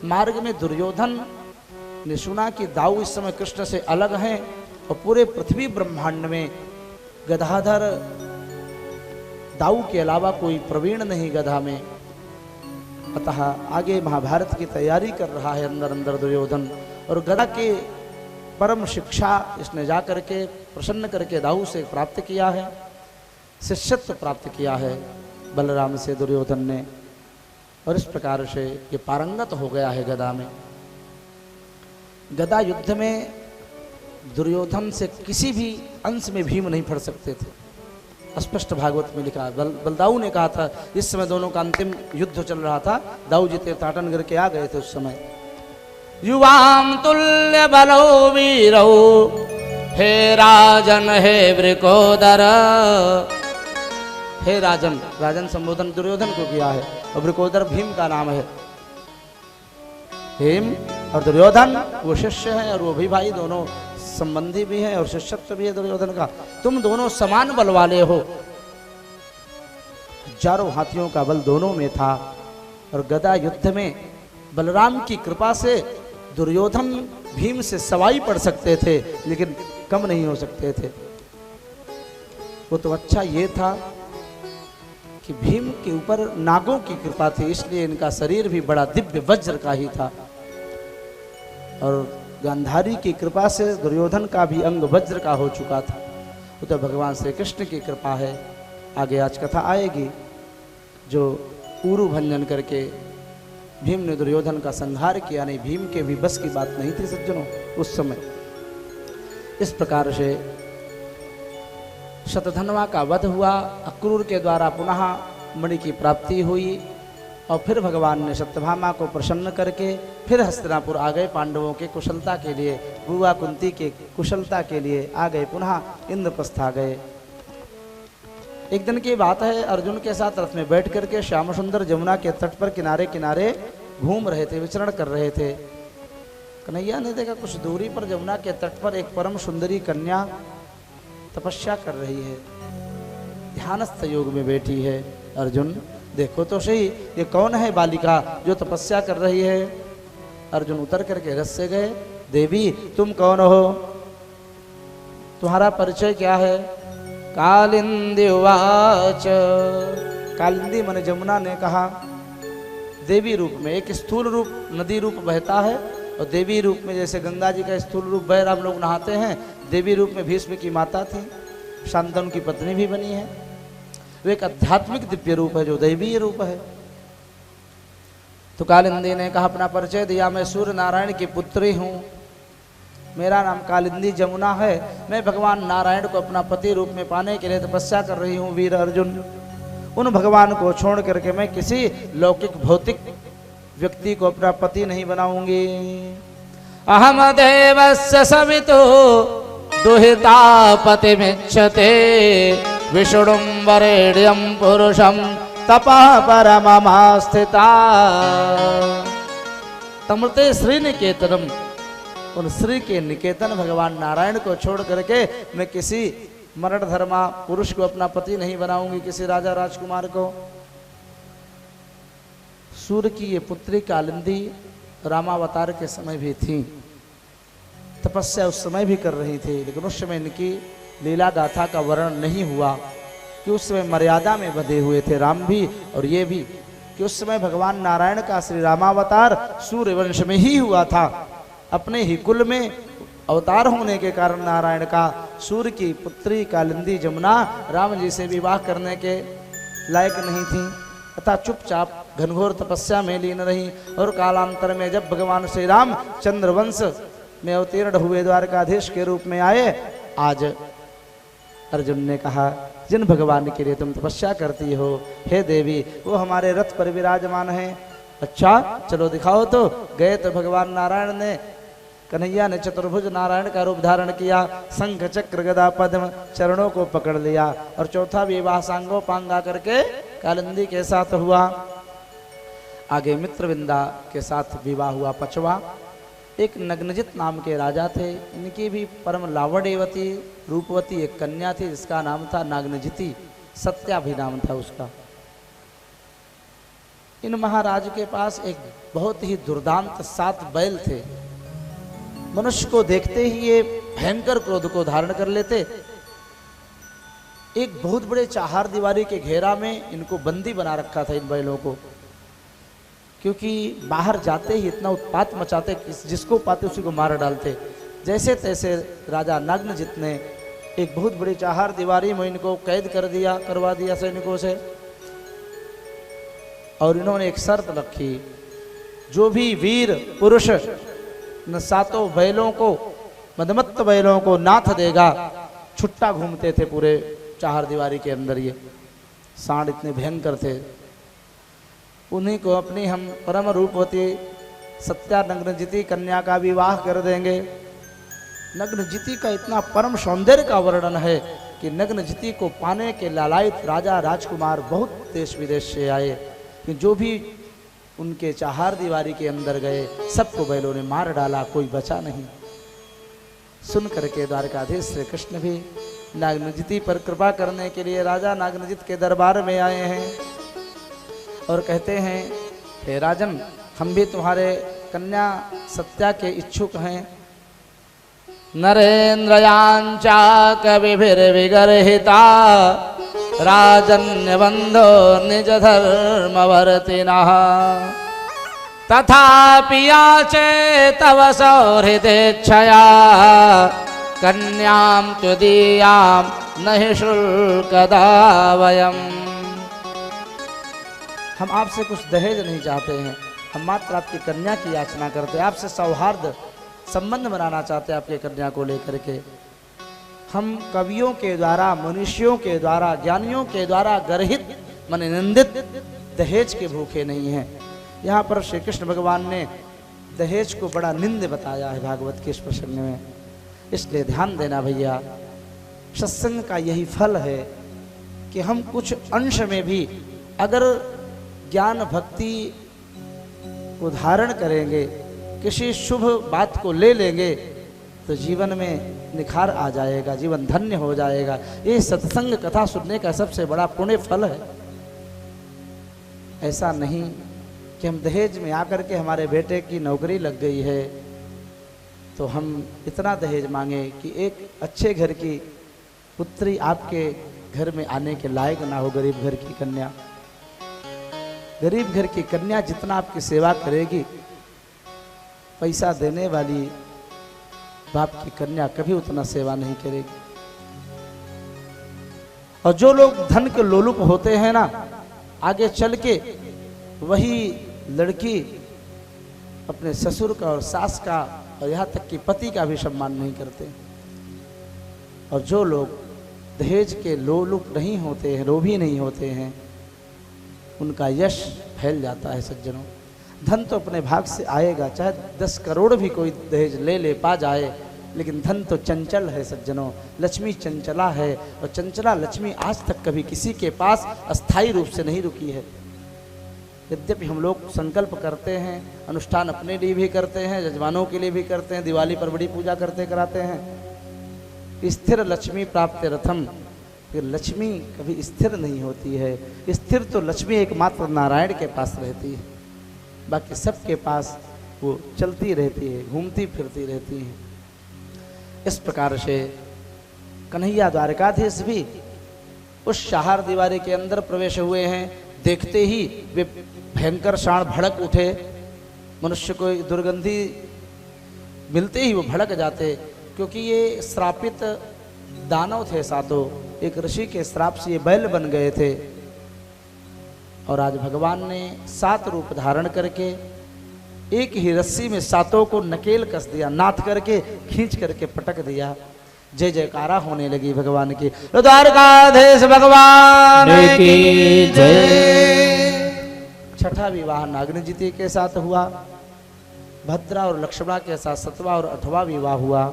मार्ग में दुर्योधन ने सुना कि दाऊ इस समय कृष्ण से अलग हैं और पूरे पृथ्वी ब्रह्मांड में गदाधर दाऊ के अलावा कोई प्रवीण नहीं गदा में। अतः आगे महाभारत की तैयारी कर रहा है अंदर अंदर दुर्योधन, और गदा के परम शिक्षा इसने जा करके प्रसन्न करके दाऊ से प्राप्त किया है, शिष्यत्व प्राप्त किया है बलराम से दुर्योधन ने, और इस प्रकार से ये पारंगत हो गया है गदा में। गदा युद्ध में दुर्योधन से किसी भी अंश में भीम नहीं फड़ सकते थे, स्पष्ट भागवत में लिखा है। बलदाऊ ने कहा था, इस समय दोनों का अंतिम युद्ध चल रहा था, दाऊ जी तीर्थाटन करके आ गए थे उस समय। युवाम तुल्य बलो वीरो हे राजन हे वृकोदर, हे राजन, राजन संबोधन दुर्योधन को किया है, और वृकोदर भीम का नाम है। भीम और दुर्योधन वो शिष्य हैं और वो भी भाई, दोनों संबंधी भी हैं और शिष्यत्व भी है दुर्योधन का। तुम दोनों समान बल वाले हो, हजारों हाथियों का बल दोनों में था, और गदा युद्ध में बलराम की कृपा से दुर्योधन भीम से सवाई पड़ सकते थे, लेकिन कम नहीं हो सकते थे। वो तो अच्छा ये था कि भीम के ऊपर नागों की कृपा थी, इसलिए इनका शरीर भी बड़ा दिव्य वज्र का ही था, और गांधारी की कृपा से दुर्योधन का भी अंग वज्र का हो चुका था। वो तो भगवान श्री कृष्ण की कृपा है। आगे आज कथा आएगी जो उरु भंजन करके भीम ने दुर्योधन का संहार किया। नहीं, भीम के भी बस की बात नहीं थी सज्जनों उस समय। इस प्रकार से शतधन्वा का वध हुआ, अक्रूर के द्वारा पुनः मणि की प्राप्ति हुई, और फिर भगवान ने सत्यभामा को प्रसन्न करके फिर हस्तिनापुर आ गए पांडवों के कुशलता के लिए, बुआ कुंती के कुशलता के लिए आ गए, पुनः इंद्रप्रस्थ आ गए। एक दिन की बात है, अर्जुन के साथ रथ में बैठ करके श्याम सुंदर जमुना के तट पर किनारे किनारे घूम रहे थे, विचरण कर रहे थे। कन्हैया ने देखा कुछ दूरी पर जमुना के तट पर एक परम सुंदरी कन्या तपस्या कर रही है, ध्यानस्थ योग में बैठी है। अर्जुन देखो तो सही, ये कौन है बालिका जो तपस्या कर रही है? अर्जुन उतर करके रथ से गए। देवी तुम कौन हो, तुम्हारा परिचय क्या है? कालिंदी उवाच, कालिंदी माने जमुना ने कहा, देवी रूप में, एक स्थूल रूप नदी रूप बहता है, और देवी रूप में जैसे गंगा जी का स्थूल रूप बह हम लोग नहाते हैं, देवी रूप में भीष्म की माता थी, शांतनु की पत्नी भी बनी है। वो एक आध्यात्मिक दिव्य रूप है जो दैवीय रूप है। तो कालिंदी ने कहा, अपना परिचय दिया, मैं सूर्य नारायण की पुत्री हूँ, मेरा नाम कालिंदी जमुना है, मैं भगवान नारायण को अपना पति रूप में पाने के लिए तपस्या कर रही हूँ वीर अर्जुन। उन भगवान को छोड़ करके मैं किसी लौकिक भौतिक व्यक्ति को अपना पति नहीं बनाऊंगी। अहम देवस्य सवितो दुहिता पतिमिच्छते विष्णुं वरेण्यं पुरुषं तपः परममास्थिता। तमृते श्री निकेतनम, उन श्री के निकेतन भगवान नारायण को छोड़ करके मैं किसी मरण धर्मा पुरुष को अपना पति नहीं बनाऊंगी, किसी राजा राजकुमार को। सूर्य की ये पुत्री कालिंदी रामावतार के समय भी थी, तपस्या उस समय भी कर रही थी, लेकिन उस समय इनकी लीला गाथा का वर्णन नहीं हुआ कि उस समय मर्यादा में बंधे हुए थे राम भी और ये भी, कि उस समय भगवान नारायण का श्री रामावतार सूर्य वंश में ही हुआ था। अपने ही कुल में अवतार होने के कारण नारायण का सूर्य की पुत्री कालिंदी जमुना राम जी से विवाह करने के लायक नहीं थी, अतः चुपचाप घनघोर तपस्या में लीन रही। और कालांतर में जब भगवान श्री राम चंद्रवंश में अवतीर्ण हुए, द्वारकाधीश के रूप में आए, आज अर्जुन ने कहा, जिन भगवान के लिए तुम तपस्या करती हो हे देवी, वो हमारे रथ पर विराजमान हैं। अच्छा चलो दिखाओ। तो गए तो भगवान नारायण ने, कन्हैया ने चतुर्भुज नारायण का रूप धारण किया, शंख चक्र गदा पद्म चरणों को पकड़ लिया, और चौथा विवाह सांगोपांगा करके कालिंदी के साथ हुआ। आगे मित्रविंदा के साथ विवाह हुआ पांचवा। एक नग्नजित नाम के राजा थे, इनकी भी परम लावण्यवती रूपवती एक कन्या थी जिसका नाम था नागनजिती, सत्या भी नाम था उसका। इन महाराज के पास एक बहुत ही दुर्दांत 7 बैल थे। मनुष्य को देखते ही ये भयंकर क्रोध को धारण कर लेते। एक बहुत बड़े चार दीवारी के घेरा में इनको बंदी बना रखा था इन बैलों को, क्योंकि बाहर जाते ही इतना उत्पात मचाते जिसको पाते उसी को मार डालते। जैसे तैसे राजा नग्नजित ने एक बहुत बड़ी चार दीवारी में इनको कैद करवा दिया सैनिकों से। और इन्होंने एक शर्त रखी, जो भी वीर पुरुष न 7 बैलों को मदमत्त बैलों को नाथ देगा। छुट्टा घूमते थे पूरे चार दीवारी के अंदर, ये सांड इतने भयंकर थे। उन्हीं को अपनी हम परम रूपवती सत्या नग्नजिती कन्या का विवाह कर देंगे। नग्नजिती का इतना परम सौंदर्य का वर्णन है कि नग्नजिती को पाने के लालायित राजा राजकुमार बहुत देश विदेश से आए, कि जो भी उनके चार दीवारी के अंदर गए सबको बैलों ने मार डाला, कोई बचा नहीं। सुन करके द्वारकाधीश श्री कृष्ण भी नागनजिती पर कृपा करने के लिए राजा नागनजित के दरबार में आए हैं और कहते हैं, हे राजन, हम भी तुम्हारे कन्या सत्या के इच्छुक हैं। नरेंद्रयांचा कविभिर्विगर्हिता राजन्यबंधो निज धर्मवर्तिनः तथापि याचे तव सौहृदेच्छया कन्यां तुदीयां नहि शुल्कदा वयम्। हम आपसे कुछ दहेज नहीं चाहते हैं, हम मात्र आपकी कन्या की याचना करते हैं। आपसे सौहार्द संबंध बनाना चाहते हैं आपके कन्या को लेकर के। हम कवियों के द्वारा, मनुष्यों के द्वारा, ज्ञानियों के द्वारा गर्हित मन निंदित दहेज के भूखे नहीं हैं। यहाँ पर श्री कृष्ण भगवान ने दहेज को बड़ा निंद बताया है भागवत के इस प्रसंग में, इसलिए ध्यान देना भैया। सत्संग का यही फल है कि हम कुछ अंश में भी अगर ज्ञान भक्ति को धारण करेंगे, किसी शुभ बात को ले लेंगे तो जीवन में निखार आ जाएगा, जीवन धन्य हो जाएगा। ये सत्संग कथा सुनने का सबसे बड़ा पुण्य फल है। ऐसा नहीं कि हम दहेज में आकर के हमारे बेटे की नौकरी लग गई है तो हम इतना दहेज मांगे कि एक अच्छे घर की पुत्री आपके घर में आने के लायक ना हो। गरीब घर की कन्या, गरीब घर की कन्या जितना आपकी सेवा करेगी, पैसा देने वाली बाप की कन्या कभी उतना सेवा नहीं करेगी। और जो लोग धन के लोलुप होते हैं ना, आगे चल के वही लड़की अपने ससुर का और सास का और यहाँ तक कि पति का भी सम्मान नहीं करते। और जो लोग दहेज के लोलुप नहीं होते हैं, लोभी नहीं होते हैं, उनका यश फैल जाता है सज्जनों। धन तो अपने भाग से आएगा, चाहे 10 करोड़ भी कोई दहेज ले पा जाए, लेकिन धन तो चंचल है सज्जनों। लक्ष्मी चंचला है और चंचला लक्ष्मी आज तक कभी किसी के पास अस्थायी रूप से नहीं रुकी है। यद्यपि हम लोग संकल्प करते हैं, अनुष्ठान अपने लिए भी करते हैं, यजमानों के लिए भी करते हैं, दिवाली पर बड़ी पूजा कराते हैं। स्थिर लक्ष्मी प्राप्त रथम, फिर लक्ष्मी कभी स्थिर नहीं होती है। स्थिर तो लक्ष्मी एकमात्र नारायण के पास रहती है, बाकी सबके पास वो चलती रहती है, घूमती फिरती रहती है। इस प्रकार से कन्हैया द्वारकाधीश भी उस चार दीवारी के अंदर प्रवेश हुए हैं। देखते ही वे भयंकर शाण भड़क उठे। मनुष्य को दुर्गंधी मिलते ही वो भड़क जाते, क्योंकि ये श्रापित दानव थे सातों। एक ऋषि के श्राप से ये बैल बन गए थे और आज भगवान ने 7 रूप धारण करके एक ही रस्सी में 7 को नकेल कस दिया, नाथ करके खींच करके पटक दिया। जय जयकारा होने लगी भगवान की। द्वारकाधीश भगवान की जय। छठा विवाह नागनजिती के साथ हुआ, भद्रा और लक्ष्मणा के साथ 7वां और 8वां विवाह हुआ।